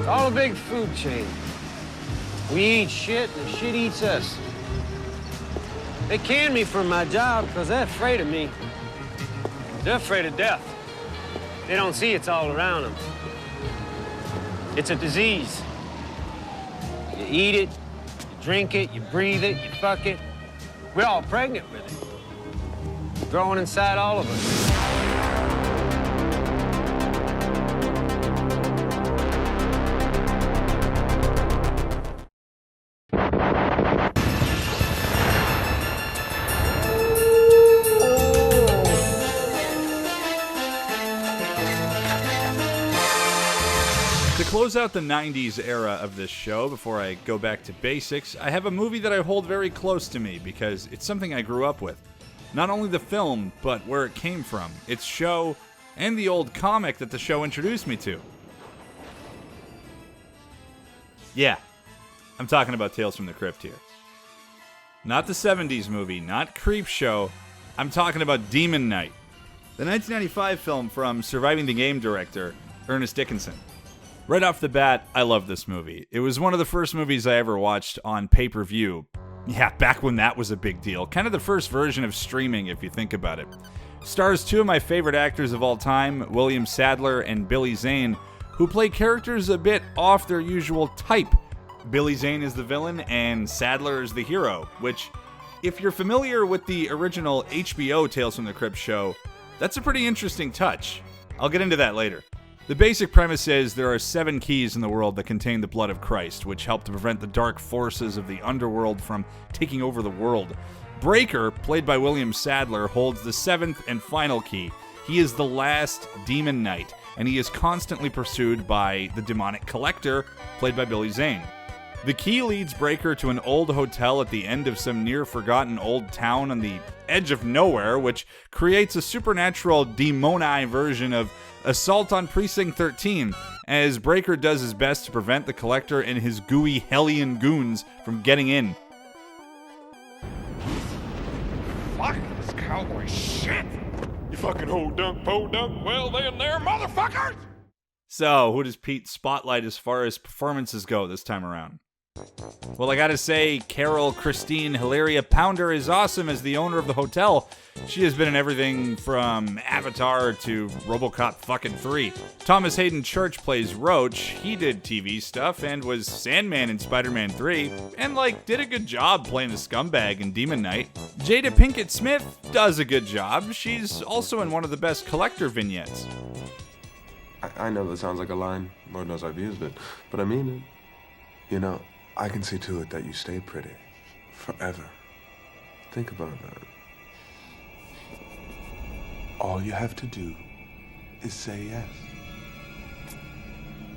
It's all a big food chain. We eat shit, and the shit eats us. They canned me from my job because they're afraid of me. They're afraid of death. They don't see it's all around them. It's a disease. You eat it, you drink it, you breathe it, you fuck it. We're all pregnant with it. Growing inside all of us. To close out the 90s era of this show, before I go back to basics, I have a movie that I hold very close to me because it's something I grew up with. Not only the film, but where it came from, its show, and the old comic that the show introduced me to. Yeah, I'm talking about Tales from the Crypt here. Not the 70s movie, not Creepshow, I'm talking about Demon Knight, the 1995 film from Surviving the Game director Ernest Dickinson. Right off the bat, I love this movie. It was one of the first movies I ever watched on pay-per-view. Yeah, back when that was a big deal. Kind of the first version of streaming, if you think about it. Stars two of my favorite actors of all time, William Sadler and Billy Zane, who play characters a bit off their usual type. Billy Zane is the villain, and Sadler is the hero, which, if you're familiar with the original HBO Tales from the Crypt show, that's a pretty interesting touch. I'll get into that later. The basic premise is there are 7 keys in the world that contain the blood of Christ, which help to prevent the dark forces of the underworld from taking over the world. Breaker, played by William Sadler, holds the 7th and final key. He is the last Demon Knight, and he is constantly pursued by the demonic Collector, played by Billy Zane. The key leads Breaker to an old hotel at the end of some near-forgotten old town on the edge of nowhere, which creates a supernatural demoni version of Assault on Precinct 13, as Breaker does his best to prevent the Collector and his gooey Hellion goons from getting in. Fuck this cowboy shit! You fucking ho-dunk, po-dunk, well then there, motherfuckers! So, who does Pete spotlight as far as performances go this time around? Well, I gotta say, Carol Christine Hilaria Pounder is awesome as the owner of the hotel. She has been in everything from Avatar to RoboCop fucking 3. Thomas Hayden Church plays Roach. He did TV stuff and was Sandman in Spider-Man 3, and did a good job playing the scumbag in Demon Knight. Jada Pinkett Smith does a good job. She's also in one of the best Collector vignettes. I know that sounds like a line. Lord knows I've used it, but I mean it. You know, I can see to it that you stay pretty. Forever. Think about that. All you have to do is say yes.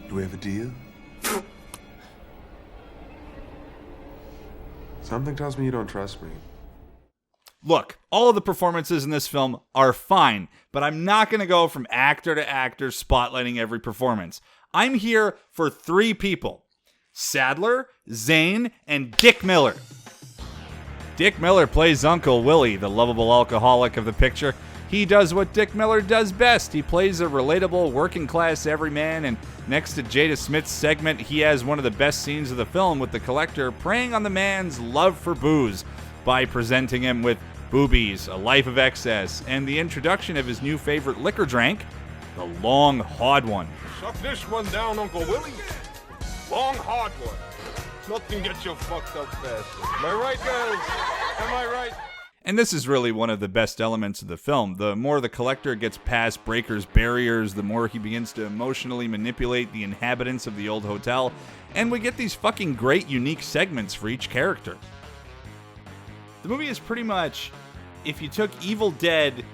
Do we have a deal? Something tells me you don't trust me. Look, all of the performances in this film are fine, but I'm not going to go from actor to actor spotlighting every performance. I'm here for 3 people. Sadler, Zane, and Dick Miller. Dick Miller plays Uncle Willie, the lovable alcoholic of the picture. He does what Dick Miller does best. He plays a relatable working-class everyman, and next to Jada Smith's segment, he has one of the best scenes of the film with the Collector preying on the man's love for booze by presenting him with boobies, a life of excess, and the introduction of his new favorite liquor drink, the Long Hard One. Suck this one down, Uncle Willie. Long hard one. Nothing gets you fucked up faster. Am I right, guys? Am I right? And this is really one of the best elements of the film. The more the Collector gets past Breaker's barriers, the more he begins to emotionally manipulate the inhabitants of the old hotel, and we get these fucking great unique segments for each character. The movie is pretty much, if you took Evil Dead,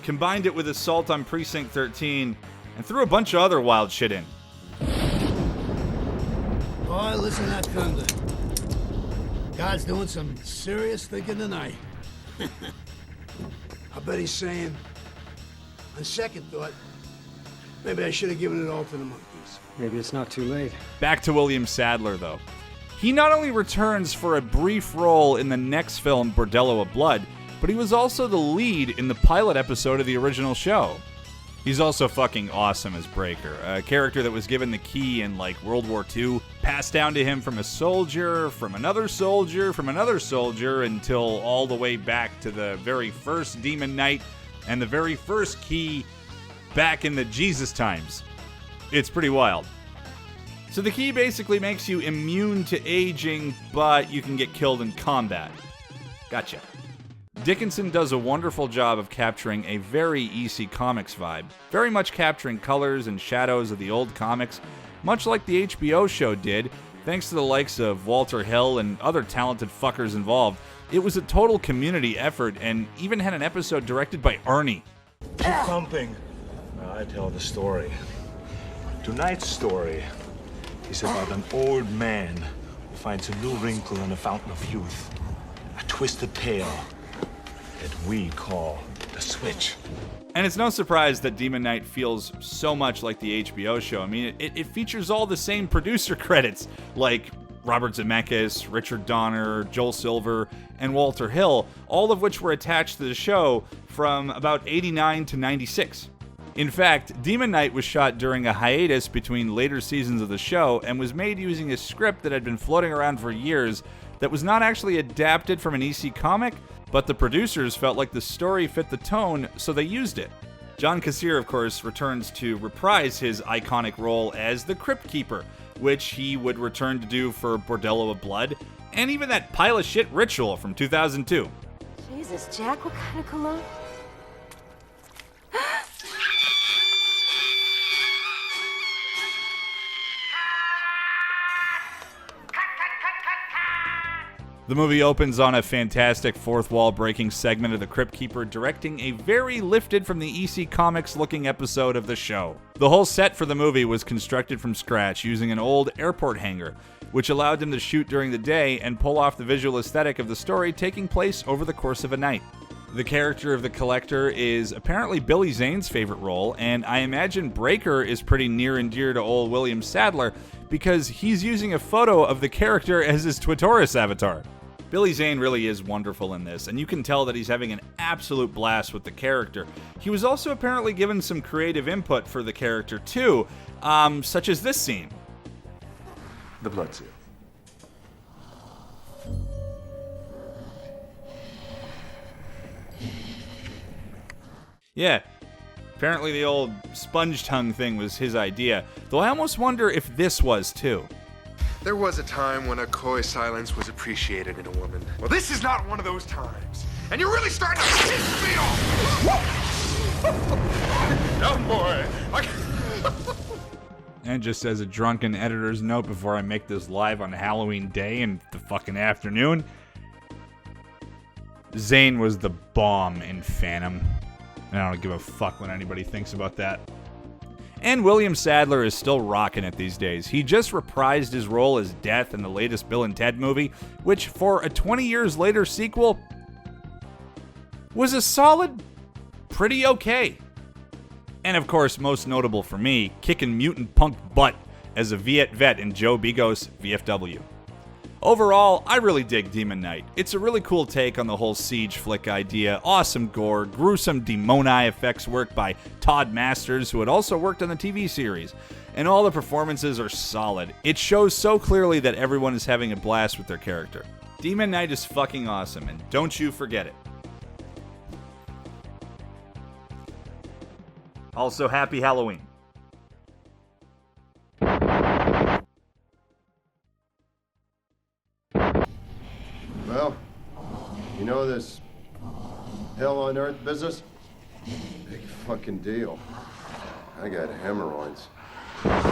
combined it with Assault on Precinct 13, and threw a bunch of other wild shit in. Boy, listen to that thunder. God's doing some serious thinking tonight. I bet he's saying, on second thought, maybe I should have given it all to the monkeys. Maybe it's not too late. Back to William Sadler, though. He not only returns for a brief role in the next film, Bordello of Blood, but he was also the lead in the pilot episode of the original show. He's also fucking awesome as Breaker, a character that was given the key in, like, World War II, passed down to him from a soldier, from another soldier, from another soldier, until all the way back to the very first Demon Knight and the very first key back in the Jesus times. It's pretty wild. So the key basically makes you immune to aging, but you can get killed in combat. Gotcha. Dickinson does a wonderful job of capturing a very EC Comics vibe, very much capturing colors and shadows of the old comics, much like the HBO show did, thanks to the likes of Walter Hill and other talented fuckers involved. It was a total community effort and even had an episode directed by Arnie. Keep thumping. I tell the story. Tonight's story is about an old man who finds a new wrinkle in the fountain of youth, a twisted tale that we call the Switch. And it's no surprise that Demon Knight feels so much like the HBO show. I mean, it features all the same producer credits, like Robert Zemeckis, Richard Donner, Joel Silver, and Walter Hill, all of which were attached to the show from about 89 to 96. In fact, Demon Knight was shot during a hiatus between later seasons of the show and was made using a script that had been floating around for years that was not actually adapted from an EC comic, but the producers felt like the story fit the tone, so they used it. John Kassir, of course, returns to reprise his iconic role as the Crypt Keeper, which he would return to do for Bordello of Blood, and even that pile of shit Ritual from 2002. Jesus, Jack, what kind of cologne? The movie opens on a fantastic fourth wall breaking segment of the Crypt Keeper directing a very lifted from the EC Comics looking episode of the show. The whole set for the movie was constructed from scratch using an old airport hangar, which allowed them to shoot during the day and pull off the visual aesthetic of the story taking place over the course of a night. The character of the Collector is apparently Billy Zane's favorite role, and I imagine Breaker is pretty near and dear to old William Sadler because he's using a photo of the character as his Twitoris avatar. Billy Zane really is wonderful in this, and you can tell that he's having an absolute blast with the character. He was also apparently given some creative input for the character too, such as this scene. The blood seal. Yeah, apparently the old sponge tongue thing was his idea, though I almost wonder if this was too. There was a time when a coy silence was appreciated in a woman. Well, this is not one of those times. And you're really starting to piss me off! Young boy! And just as a drunken editor's note before I make this live on Halloween day in the fucking afternoon, Zane was the bomb in Phantom. And I don't give a fuck what anybody thinks about that. And William Sadler is still rocking it these days. He just reprised his role as Death in the latest Bill and Ted movie, which for a 20 years later sequel was a solid, pretty okay. And of course, most notable for me, kicking mutant punk butt as a Viet vet in Joe Bigos' VFW. Overall, I really dig Demon Knight. It's a really cool take on the whole siege flick idea, awesome gore, gruesome demoni effects work by Todd Masters, who had also worked on the TV series, and all the performances are solid. It shows so clearly that everyone is having a blast with their character. Demon Knight is fucking awesome, and don't you forget it. Also, happy Halloween. Well, you know this hell on earth business? Big fucking deal. I got hemorrhoids.